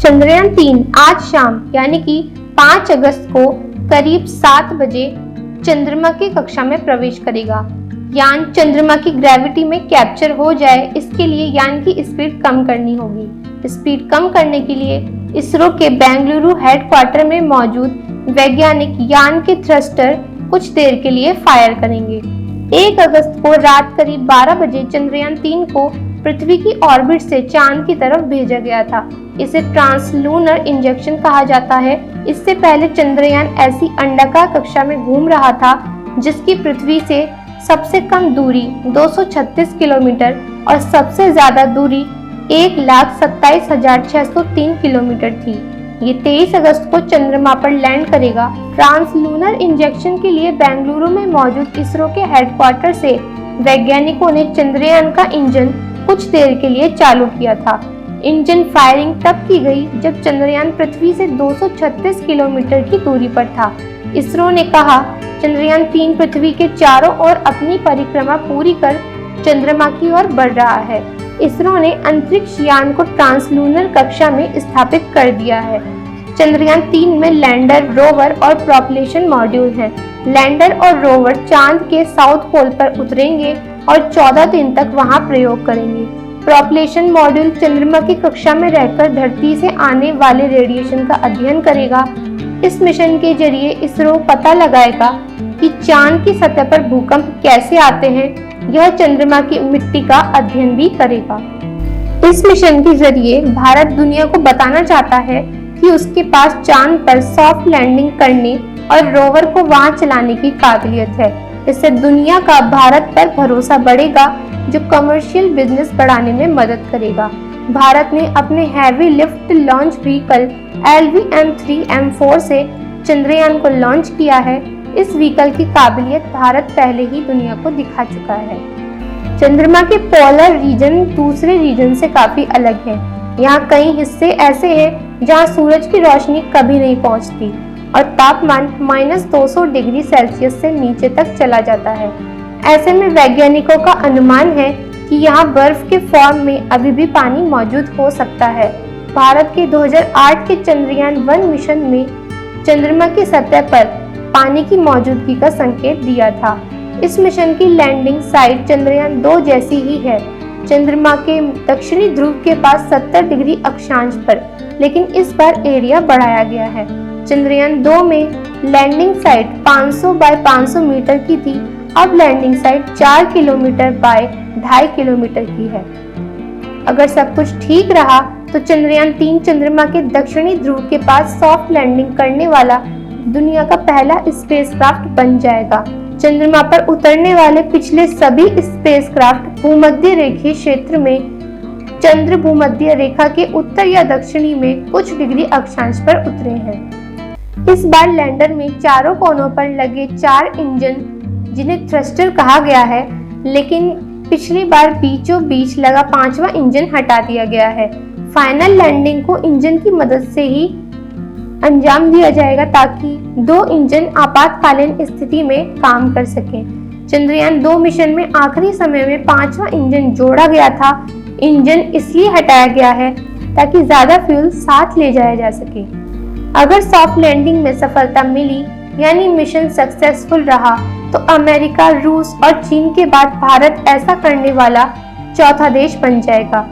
चंद्रयान-3 आज शाम यानी कि 5 अगस्त को करीब 7 बजे चंद्रमा की कक्षा में प्रवेश करेगा। यान चंद्रमा की ग्रेविटी में कैप्चर हो जाए, इसके लिए यान की स्पीड कम करनी होगी। स्पीड कम करने के लिए इसरो के बेंगलुरु हेडक्वार्टर में मौजूद वैज्ञानिक यान के थ्रस्टर कुछ देर के लिए फायर करेंगे। 1 अगस्त को रात करीब 12 बजे चंद्रयान-3 को पृथ्वी की ऑर्बिट से चांद की तरफ भेजा गया था। इसे ट्रांसलूनर इंजेक्शन कहा जाता है। इससे पहले चंद्रयान ऐसी अंडाकार कक्षा में घूम रहा था जिसकी पृथ्वी से सबसे कम दूरी 236 किलोमीटर और सबसे ज्यादा दूरी 1,27,603 किलोमीटर थी। ये 23 अगस्त को चंद्रमा पर लैंड करेगा। ट्रांसलूनर इंजेक्शन के लिए बेंगलुरु में मौजूद इसरो के हेडक्वार्टर से वैज्ञानिकों ने चंद्रयान का इंजन कुछ देर के लिए चालू किया था। इंजन फायरिंग तब की गई जब चंद्रयान पृथ्वी से 236 किलोमीटर की दूरी पर था। इसरो ने कहा, चंद्रयान-3 पृथ्वी के चारों ओर अपनी परिक्रमा पूरी कर चंद्रमा की ओर बढ़ रहा है। इसरो ने अंतरिक्ष यान को ट्रांसलूनर कक्षा में स्थापित कर दिया है। चंद्रयान-3 में लैंडर, रोवर और प्रोपल्शन मॉड्यूल हैं। लैंडर और रोवर चांद के साउथ पोल पर उतरेंगे और 14 दिन तक वहां प्रयोग करेंगे। प्रोपल्शन मॉड्यूल चंद्रमा की कक्षा में रहकर धरती से आने वाले रेडिएशन का अध्ययन करेगा। इस मिशन के जरिए इसरो पता लगाएगा कि चांद की सतह पर भूकंप कैसे आते हैं। यह चंद्रमा की मिट्टी का अध्ययन भी करेगा। इस मिशन के जरिए भारत दुनिया को बताना चाहता है कि उसके पास चांद पर सॉफ्ट लैंडिंग करने और रोवर को वहां चलाने की काबिलियत है। इससे दुनिया का भारत पर भरोसा बढ़ेगा, जो कमर्शियल बिजनेस बढ़ाने में मदद करेगा। भारत ने अपने heavy lift launch vehicle LVM-3M4 से चंद्रयान को लॉन्च किया है। इस व्हीकल की काबिलियत भारत पहले ही दुनिया को दिखा चुका है। चंद्रमा के पोलर रीजन दूसरे रीजन से काफी अलग है। यहाँ कई हिस्से ऐसे हैं जहाँ सूरज की रोशनी कभी नहीं पहुँचती और तापमान -200 डिग्री सेल्सियस से नीचे तक चला जाता है। ऐसे में वैज्ञानिकों का अनुमान है कि यहाँ बर्फ के फॉर्म में अभी भी पानी मौजूद हो सकता है। भारत के 2008 के चंद्रयान-1 मिशन में चंद्रमा की सतह पर पानी की मौजूदगी का संकेत दिया था। इस मिशन की लैंडिंग साइट चंद्रयान-2 जैसी ही है, चंद्रमा के दक्षिणी ध्रुव के पास 70 डिग्री अक्षांश पर, लेकिन इस बार एरिया बढ़ाया गया है। चंद्रयान-2 में लैंडिंग साइट 500 बाय 500 मीटर की थी, अब landing site 4 kilometre by 2.5 kilometre की है। अगर सब कुछ ठीक रहा तो चंद्रयान-3 चंद्रमा के दक्षिणी ध्रुव के पास सॉफ्ट लैंडिंग करने वाला दुनिया का पहला स्पेसक्राफ्ट बन जाएगा। चंद्रमा पर उतरने वाले पिछले सभी स्पेसक्राफ्ट भूमध्य रेखीय क्षेत्र में चंद्र भूमध्य रेखा के उत्तर या दक्षिणी में कुछ डिग्री अक्षांश पर उतरे हैं। इस बार लैंडर में चारों कोनों पर लगे 4 इंजन, जिन्हें थ्रस्टर कहा गया है, लेकिन पिछली बार बीचों बीच लगा 5वां इंजन हटा दिया गया है। फाइनल लैंडिंग को इंजन की मदद से ही अंजाम दिया जाएगा ताकि 2 इंजन आपातकालीन स्थिति में काम कर सकें। चंद्रयान-2 मिशन में आखिरी समय में 5वां इंजन जोड़ा गया था। इंजन इसलिए हटाया गया है ताकि ज्यादा फ्यूल साथ ले जाया जा सके। अगर सॉफ्ट लैंडिंग में सफलता मिली यानी मिशन सक्सेसफुल रहा तो अमेरिका, रूस और चीन के बाद भारत ऐसा करने वाला चौथा देश बन जाएगा।